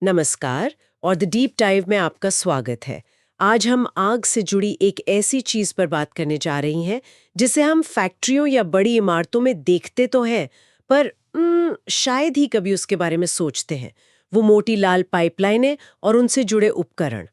नमस्कार और the deep dive में आपका स्वागत है। आज हम आग से जुड़ी एक ऐसी चीज पर बात करने जा रही हैं जिसे हम फैक्ट्रियों या बड़ी इमारतों में देखते तो हैं, पर शायद ही कभी उसके बारे में सोचते हैं। वो मोटी लाल पाइपलाइनें और उनसे जुड़े उपकरण।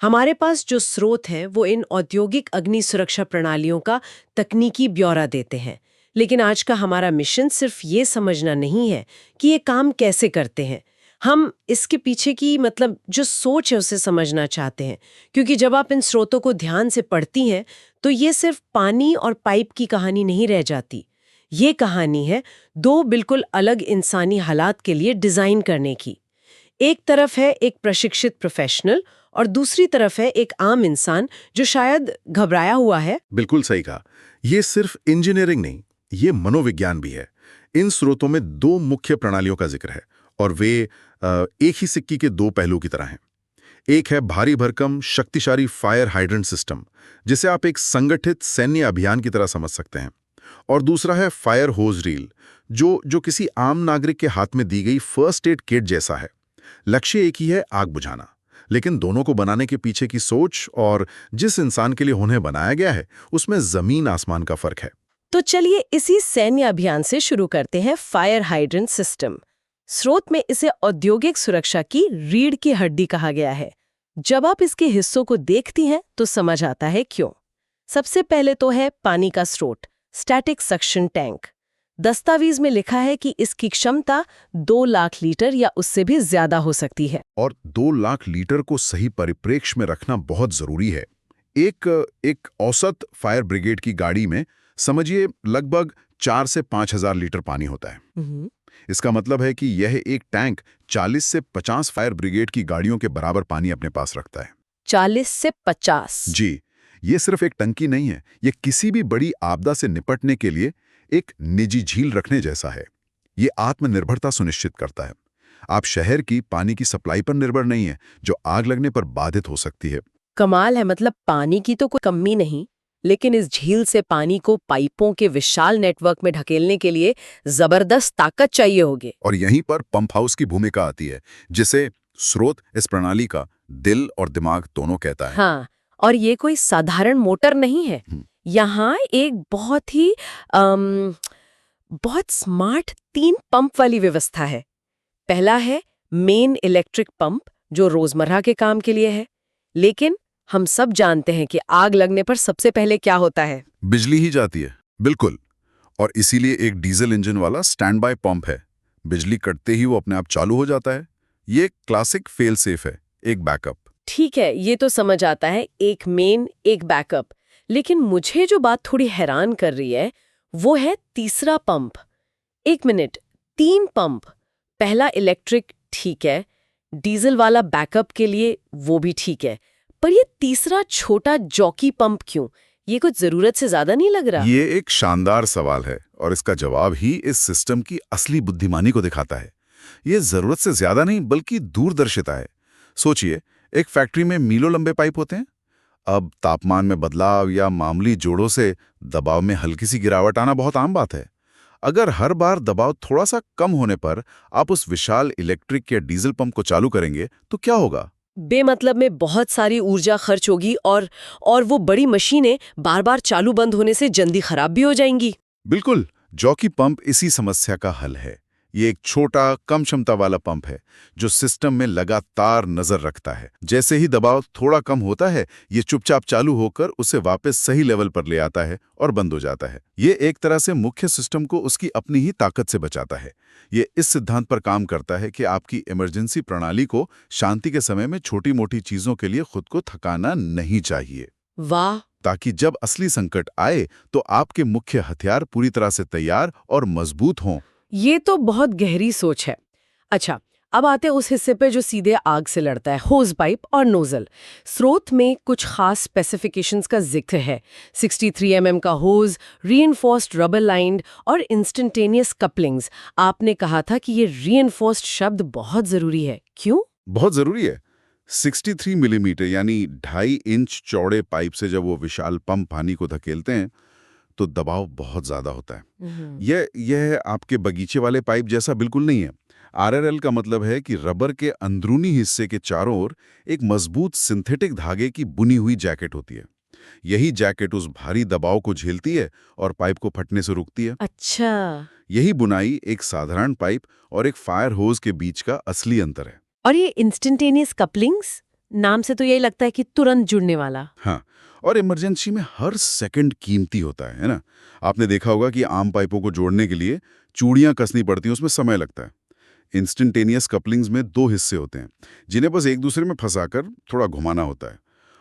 हमारे पास जो स्रोत हैं वो इन औद्योगिक अग्नि सुरक्षा प्रणालियों का तकनीकी ब्यौरा देते हैं, लेकिन आज का हमारा मिशन सिर्फ ये समझना नहीं है कि ये काम कैसे करते हैं। हम इसके पीछे की जो सोच है उसे समझना चाहते हैं, क्योंकि जब आप इन स्रोतों को ध्यान से पढ़ती हैं तो ये सिर्फ पानी और पाइप की कहानी नहीं रह जाती। ये कहानी है दो बिल्कुल अलग इंसानी हालात के लिए डिजाइन करने की। एक तरफ है एक प्रशिक्षित प्रोफेशनल और दूसरी तरफ है एक आम इंसान जो शायद घबराया हुआ है। बिल्कुल सही कहा। ये सिर्फ इंजीनियरिंग नहीं, ये मनोविज्ञान भी है। इन स्रोतों में दो मुख्य प्रणालियों का जिक्र है और वे एक ही सिक्के के दो पहलू की तरह हैं। एक है भारी भरकम शक्तिशाली फायर हाइड्रेंट सिस्टम, जिसे आप एक संगठित सैन्य अभियान की तरह समझ सकते हैं, और दूसरा है फायर होज रील, जो किसी आम नागरिक के हाथ में दी गई फर्स्ट एड किट जैसा है। लक्ष्य एक ही है, आग बुझाना, लेकिन दोनों को बनाने के पीछे की सोच और जिस इंसान के लिए उन्हें बनाया गया है उसमें जमीन आसमान का फर्क है। तो चलिए इसी सैन्य अभियान से शुरू करते हैं। फायर हाइड्रेंट सिस्टम, स्रोत में इसे औद्योगिक सुरक्षा की रीढ़ की हड्डी कहा गया है। जब आप इसके हिस्सों को देखती हैं तो समझ आता है क्यों। सबसे पहले तो है पानी का स्रोत, स्टैटिक सक्शन टैंक। दस्तावेज में लिखा है कि इसकी क्षमता 2 लाख लीटर या उससे भी ज्यादा हो सकती है। और 2 लाख लीटर को सही परिप्रेक्ष्य में रखना बहुत जरूरी है। एक औसत फायर ब्रिगेड की गाड़ी में समझिए लगभग 4 से 5 हजार लीटर पानी होता है। इसका मतलब है कि यह एक टैंक 40 से 50 फायर ब्रिगेड की गाड़ियों के बराबर पानी अपने पास रखता है। 40 से 50? जी, ये सिर्फ एक टंकी नहीं है, ये किसी भी बड़ी आपदा से निपटने के लिए एक निजी झील रखने जैसा है। ये आत्मनिर्भरता सुनिश्चित करता है। आप शहर की पानी की सप्लाई पर निर्भर नहीं है, जो आग लगने पर बाधित हो सकती है। कमाल है, पानी की तो कोई कमी नहीं, लेकिन इस झील से पानी को पाइपों के विशाल नेटवर्क में ढकेलने के लिए जबरदस्त ताकत चाहिए होगी। और यहीं पर पंप हाउस की भूमिका आती है, जिसे स्रोत इस प्रणाली का दिल और दिमाग दोनों कहता है। हाँ, और ये कोई साधारण मोटर नहीं है। यहाँ एक बहुत स्मार्ट 3 पंप वाली व्यवस्था है। पहला है मेन इलेक्ट्रिक पंप, जो रोजमर्रा के काम के लिए है, लेकिन हम सब जानते हैं कि आग लगने पर सबसे पहले क्या होता है? बिजली ही जाती है। बिल्कुल। और इसीलिए एक डीजल इंजन वाला स्टैंड बाय पंप है। बिजली कटते ही वो अपने आप चालू हो जाता है। ये एक क्लासिक फेल सेफ है, एक बैकअप। ठीक है, ये तो समझ आता है, एक मेन एक बैकअप। लेकिन मुझे जो बात थोड़ी हैरान कर रही है वो है तीसरा पंप। 1 minute, 3 pump. पहला इलेक्ट्रिक ठीक है, डीजल वाला बैकअप के लिए वो भी ठीक है, पर ये तीसरा छोटा जॉकी पंप क्यों? ये कुछ जरूरत से ज्यादा नहीं लग रहा? ये एक शानदार सवाल है और इसका जवाब ही इस सिस्टम की असली बुद्धिमानी को दिखाता है। ये जरूरत से ज्यादा नहीं बल्कि दूरदर्शिता है। सोचिए, एक फैक्ट्री में मीलों लंबे पाइप होते हैं। अब तापमान में बदलाव या मामूली जोड़ों से दबाव में हल्की सी गिरावट आना बहुत आम बात है। अगर हर बार दबाव थोड़ा सा कम होने पर आप उस विशाल इलेक्ट्रिक या डीजल पंप को चालू करेंगे तो क्या होगा? बेमतलब में बहुत सारी ऊर्जा खर्च होगी और वो बड़ी मशीनें बार बार चालू बंद होने से जल्दी खराब भी हो जाएंगी। बिल्कुल, जॉकी पंप इसी समस्या का हल है। ये एक छोटा कम क्षमता वाला पंप है जो सिस्टम में लगातार नजर रखता है। जैसे ही दबाव थोड़ा कम होता है, ये चुपचाप चालू होकर उसे वापस सही लेवल पर ले आता है और बंद हो जाता है। ये एक तरह से मुख्य सिस्टम को उसकी अपनी ही ताकत से बचाता है। ये इस सिद्धांत पर काम करता है कि आपकी इमरजेंसी प्रणाली को शांति के समय में छोटी मोटी चीजों के लिए खुद को थकाना नहीं चाहिए। वाह! ताकि जब असली संकट आए तो आपके मुख्य हथियार पूरी तरह से तैयार और मजबूत हों। ये तो बहुत गहरी सोच है। अच्छा, अब आते हैं उस हिस्से पे जो सीधे आग से लड़ता है, होज पाइप और नोजल। स्रोत में कुछ खास स्पेसिफिकेशंस का जिक्र है। 63 का होज, रीइंफोर्स्ड रबर लाइन्ड और इंस्टेंटेनियस कपलिंग्स। आपने कहा था कि ये रीइंफोर्स्ड शब्द बहुत जरूरी है, क्यों? बहुत जरूरी है। 63 मिलीमीटर यानी 2.5 इंच चौड़े पाइप से जब वो विशाल पंप पानी को धकेलते हैं तो दबाव बहुत ज्यादा होता है। यह आपके बगीचे वाले पाइप जैसा बिल्कुल नहीं है। RRL का मतलब है कि रबर के अंदरूनी हिस्से के चारों ओर एक मजबूत सिंथेटिक धागे की बुनी हुई जैकेट होती है। यही जैकेट उस भारी दबाव को झेलती है और पाइप को फटने से रोकती है। अच्छा। यही बुनाई एक साधारण पाइप और एक फायर होज के बीच का असली अंतर है। और ये इंस्टेंटेनियस कपलिंग्स, नाम से तो यही लगता है कि तुरंत जुड़ने वाला। हाँ, और इमरजेंसी में हर सेकंड कीमती होता है ना? आपने देखा होगा कि आम पाइपों को जोड़ने के लिए चूड़ियां कसनी पड़ती हैं, उसमें समय लगता है। इंस्टेंटेनियस कपलिंग्स में दो हिस्से होते हैं, जिन्हें बस एक दूसरे में फंसाकर थोड़ा घुमाना होता है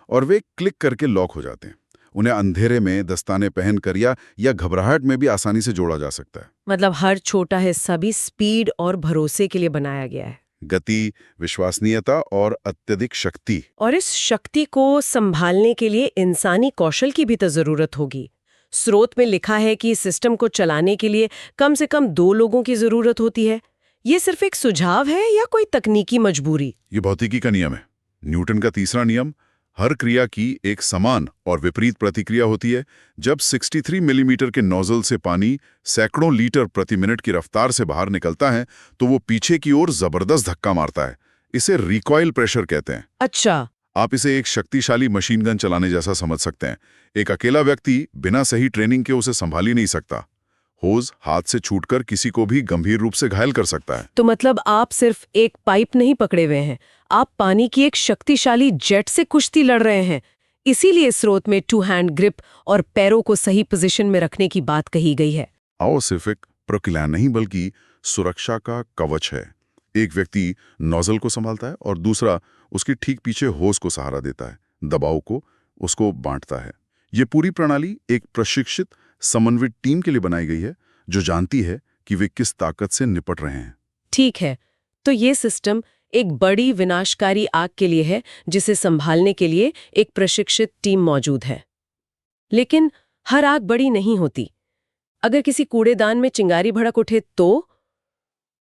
और वे क्लिक करके लॉक हो जाते हैं। उन्हें अंधेरे में दस्ताने पहनकर या घबराहट में भी आसानी से जोड़ा जा सकता है। मतलब हर छोटा हिस्सा भी स्पीड और भरोसे के लिए बनाया गया है। गति, विश्वसनीयता और अत्यधिक शक्ति। और इस शक्ति को संभालने के लिए इंसानी कौशल की भी तो जरूरत होगी। स्रोत में लिखा है कि इस सिस्टम को चलाने के लिए कम से कम 2 लोगों की जरूरत होती है। ये सिर्फ एक सुझाव है या कोई तकनीकी मजबूरी? ये भौतिकी का नियम है। न्यूटन का तीसरा नियम, हर क्रिया की एक समान और विपरीत प्रतिक्रिया होती है। जब 63 मिलीमीटर के नोजल से पानी सैकड़ों लीटर प्रति मिनट की रफ्तार से बाहर निकलता है तो वो पीछे की ओर जबरदस्त धक्का मारता है। इसे रिकॉइल प्रेशर कहते हैं। अच्छा। आप इसे एक शक्तिशाली मशीन गन चलाने जैसा समझ सकते हैं। एक अकेला व्यक्ति बिना सही ट्रेनिंग के उसे संभाल ही नहीं सकता। होज हाथ से छूटकर किसी को भी गंभीर रूप से घायल कर सकता है। तो मतलब आप सिर्फ एक पाइप नहीं पकड़े हुए हैं, आप पानी की एक शक्तिशाली जेट से कुश्ती लड़ रहे हैं। इसीलिए स्रोत में 2 हैंड ग्रिप और पैरों को सही पोजीशन में रखने की बात कही गई है। आओ सिर्फ एक प्रक्रिया नहीं बल्कि सुरक्षा का कवच है। एक व्यक्ति नोजल को संभालता है और दूसरा उसके ठीक पीछे होज को सहारा देता है, दबाव को उसको बांटता है। ये पूरी प्रणाली एक प्रशिक्षित समन्वित टीम के लिए बनाई गई है जो जानती है कि वे किस ताकत से निपट रहे हैं। ठीक है, तो ये सिस्टम एक बड़ी विनाशकारी आग के लिए है जिसे संभालने के लिए एक प्रशिक्षित टीम मौजूद है। लेकिन हर आग बड़ी नहीं होती। अगर किसी कूड़ेदान में चिंगारी भड़क उठे तो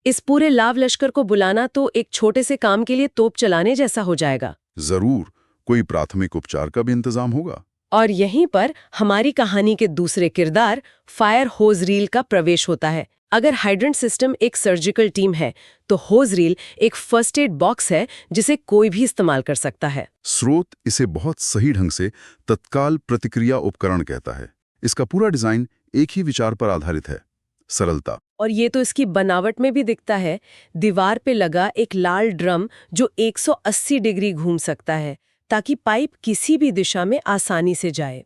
इस पूरे लाव लश्कर को बुलाना तो एक छोटे से काम के लिए तोप चलाने जैसा हो जाएगा। जरूर कोई प्राथमिक उपचार का भी इंतजाम होगा। और यहीं पर हमारी कहानी के दूसरे किरदार फायर होज रील का प्रवेश होता है। अगर हाइड्रेंट सिस्टम एक सर्जिकल टीम है तो होज रील एक फर्स्ट एड बॉक्स है जिसे कोई भी इस्तेमाल कर सकता है। स्रोत इसे बहुत सही ढंग से तत्काल प्रतिक्रिया उपकरण कहता है। इसका पूरा डिजाइन एक ही विचार पर आधारित है, सरलता। और ये तो इसकी बनावट में भी दिखता है। दीवार पे लगा एक लाल ड्रम जो 180 डिग्री घूम सकता है ताकि पाइप किसी भी दिशा में आसानी से जाए।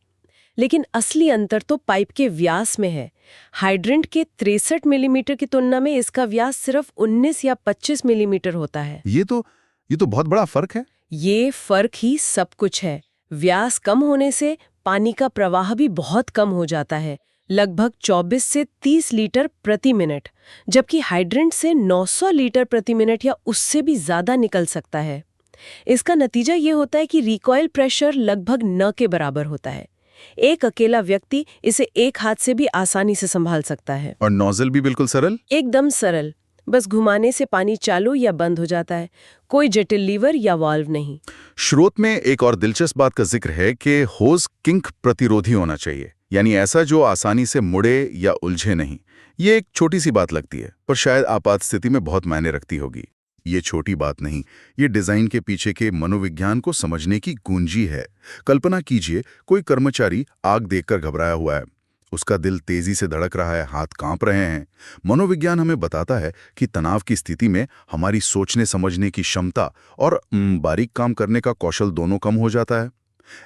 लेकिन असली अंतर तो पाइप के व्यास में है। हाइड्रेंट के 63 मिलीमीटर की तुलना में इसका व्यास सिर्फ 19 या 25 मिलीमीटर होता है। ये तो बहुत बड़ा फर्क है। ये फर्क ही सब कुछ है। व्यास कम होने से पानी का प्रवाह भी बहुत कम हो जाता है, लगभग 24 से 30 लीटर प्रति मिनट, जबकि हाइड्रेंट से 900 लीटर प्रति मिनट या उससे भी ज्यादा निकल सकता है। इसका नतीजा ये होता है कि रिकॉइल प्रेशर लगभग न के बराबर होता है। एक अकेला व्यक्ति इसे एक हाथ से भी आसानी से संभाल सकता है। और नोजल भी बिल्कुल सरल, एकदम सरल। बस घुमाने से पानी चालू या बंद हो जाता है, कोई जटिल लीवर या वाल्व नहीं। स्रोत में एक और दिलचस्प बात का जिक्र है कि होज किंक प्रतिरोधी होना चाहिए, यानी ऐसा जो आसानी से मुड़े या उलझे नहीं। ये एक छोटी सी बात लगती है, पर शायद आपात स्थिति में बहुत मायने रखती होगी। ये छोटी बात नहीं, ये डिजाइन के पीछे के मनोविज्ञान को समझने की कुंजी है। कल्पना कीजिए, कोई कर्मचारी आग देखकर घबराया हुआ है, उसका दिल तेजी से धड़क रहा है, हाथ कांप रहे हैं। मनोविज्ञान हमें बताता है कि तनाव की स्थिति में हमारी सोचने समझने की क्षमता और बारीक काम करने का कौशल दोनों कम हो जाता है।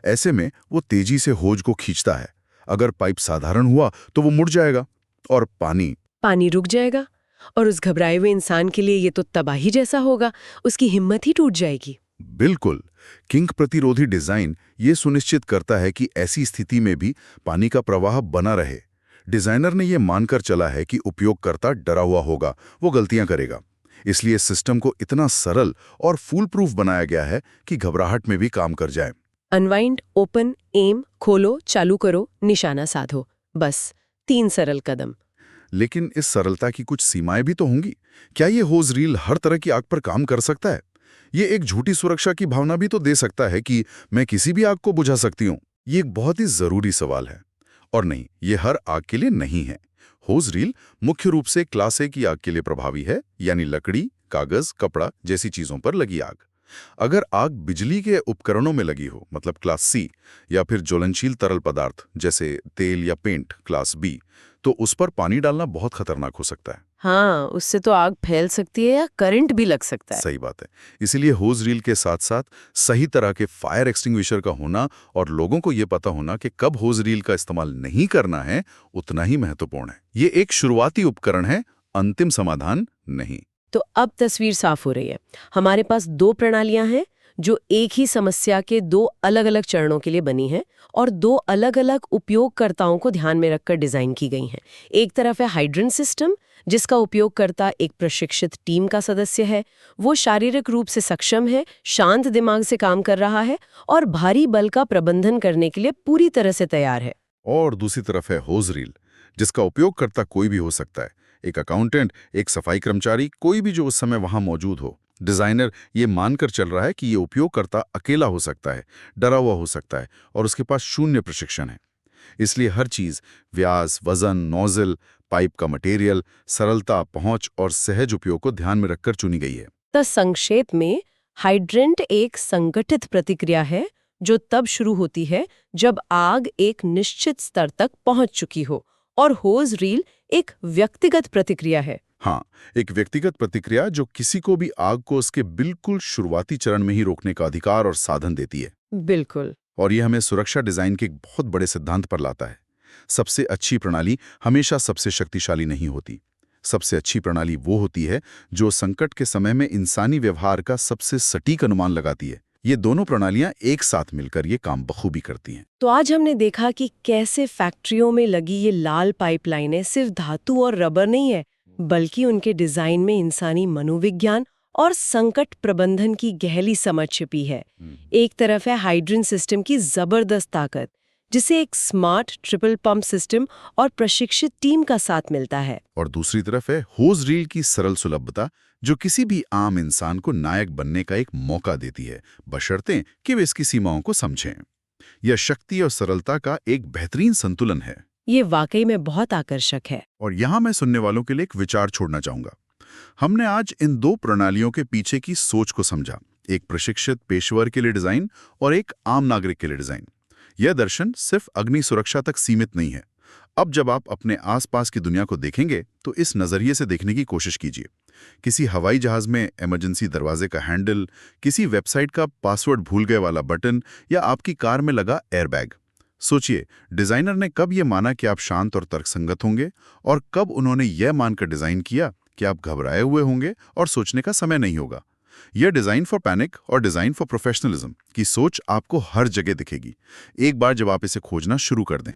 ऐसे में वो तेजी से होज को खींचता है। अगर पाइप साधारण हुआ तो वो मुड़ जाएगा और पानी रुक जाएगा। और उस घबराए हुए इंसान के लिए ये तो तबाही जैसा होगा, उसकी हिम्मत ही टूट जाएगी। बिल्कुल। किंक प्रतिरोधी डिजाइन ये सुनिश्चित करता है कि ऐसी स्थिति में भी पानी का प्रवाह बना रहे। डिजाइनर ने ये मानकर चला है कि उपयोगकर्ता डरा हुआ होगा, वो गलतियां करेगा। इसलिए सिस्टम को इतना सरल और फूल प्रूफ बनाया गया है कि घबराहट में भी काम कर जाए। अनवाइंड, ओपन, एम, खोलो, चालू करो, निशाना साधो, बस 3 सरल कदम। लेकिन इस सरलता की कुछ सीमाएं भी तो होंगी। क्या ये होज रील हर तरह की आग पर काम कर सकता है? ये एक झूठी सुरक्षा की भावना भी तो दे सकता है कि मैं किसी भी आग को बुझा सकती हूँ। ये एक बहुत ही जरूरी सवाल है। और नहीं, ये हर आग के लिए नहीं है। होज रील मुख्य रूप से क्लास ए की आग के लिए प्रभावी है, यानी लकड़ी, कागज, कपड़ा जैसी चीजों पर लगी आग। अगर आग बिजली के उपकरणों में लगी हो, मतलब क्लास सी, या फिर ज्वलनशील तरल पदार्थ जैसे तेल या पेंट क्लास बी, तो उस पर पानी डालना बहुत खतरनाक हो सकता है। हाँ, उससे तो आग फैल सकती है या करंट भी लग सकता है। सही बात है। इसीलिए होज रील के साथ साथ सही तरह के फायर एक्सटिंग्विशर का होना और लोगों को ये पता होना कि कब होज रील का इस्तेमाल नहीं करना है, उतना ही महत्वपूर्ण है। ये एक शुरुआती उपकरण है, अंतिम समाधान नहीं। तो अब तस्वीर साफ हो रही है। हमारे पास दो प्रणालियां हैं जो एक ही समस्या के दो अलग-अलग चरणों के लिए बनी हैं और दो अलग-अलग उपयोगकर्ताओं को ध्यान में रखकर डिजाइन की गई हैं। एक तरफ है हाइड्रेंट सिस्टम, जिसका उपयोगकर्ता एक प्रशिक्षित टीम का सदस्य है। वो शारीरिक रूप से सक्षम है, शांत दिमाग से काम कर रहा है और भारी बल का प्रबंधन करने के लिए पूरी तरह से तैयार है। और दूसरी तरफ है होज रील, जिसका उपयोगकर्ता कोई भी हो सकता है, एक अकाउंटेंट, एक सफाई कर्मचारी, कोई भी जो उस समय वहां मौजूद हो। डिजाइनर ये मानकर चल रहा है कि ये उपयोगकर्ता अकेला हो सकता है, डरा हुआ हो सकता है और उसके पास शून्य प्रशिक्षण है। इसलिए हर चीज, व्यास, वजन, नोजल, पाइप का मटेरियल, सरलता, पहुंच और सहज उपयोग को ध्यान में रखकर चुनी गई है। तो संक्षेप में, हाइड्रेंट एक संगठित प्रतिक्रिया है जो तब शुरू होती है जब आग एक निश्चित स्तर तक पहुंच चुकी हो, और होज रील एक व्यक्तिगत प्रतिक्रिया है। हाँ, एक व्यक्तिगत प्रतिक्रिया जो किसी को भी आग को उसके बिल्कुल शुरुआती चरण में ही रोकने का अधिकार और साधन देती है। बिल्कुल। और ये हमें सुरक्षा डिजाइन के एक बहुत बड़े सिद्धांत पर लाता है। सबसे अच्छी प्रणाली हमेशा सबसे शक्तिशाली नहीं होती। सबसे अच्छी प्रणाली वो होती है जो संकट के समय में इंसानी व्यवहार का सबसे सटीक अनुमान लगाती है। ये दोनों प्रणालियां एक साथ मिलकर ये काम बखूबी करती हैं। तो आज हमने देखा कि कैसे फैक्ट्रियों में लगी ये लाल पाइपलाइनें सिर्फ धातु और रबर नहीं है, बल्कि उनके डिजाइन में इंसानी मनोविज्ञान और संकट प्रबंधन की गहरी समझ छिपी है। एक तरफ है हाइड्रेंट सिस्टम की जबरदस्त ताकत, जिसे एक स्मार्ट ट्रिपल पंप सिस्टम और प्रशिक्षित टीम का साथ मिलता है। और दूसरी तरफ है होज रील की सरल सुलभता, जो किसी भी आम इंसान को नायक बनने का एक मौका देती है, बशर्ते कि वे इसकी सीमाओं को समझें। यह शक्ति और सरलता का एक बेहतरीन संतुलन है। ये वाकई में बहुत आकर्षक है। और यहाँ मैं सुनने वालों के लिए एक विचार छोड़ना चाहूंगा। हमने आज इन दो प्रणालियों के पीछे की सोच को समझा, एक प्रशिक्षित पेशेवर के लिए डिजाइन और एक आम नागरिक के लिए डिजाइन। यह दर्शन सिर्फ अग्नि सुरक्षा तक सीमित नहीं है। अब जब आप अपने आसपास की दुनिया को देखेंगे तो इस नजरिए से देखने की कोशिश कीजिए। किसी हवाई जहाज में इमरजेंसी दरवाजे का हैंडल, किसी वेबसाइट का पासवर्ड भूल गए वाला बटन, या आपकी कार में लगा एयरबैग। सोचिए, डिजाइनर ने कब यह माना कि आप शांत और तर्कसंगत होंगे, और कब उन्होंने यह मानकर डिजाइन किया कि आप घबराए हुए होंगे और सोचने का समय नहीं होगा। यह डिजाइन फॉर पैनिक और डिजाइन फॉर प्रोफेशनलिज्म की सोच आपको हर जगह दिखेगी, एक बार जब आप इसे खोजना शुरू कर दें।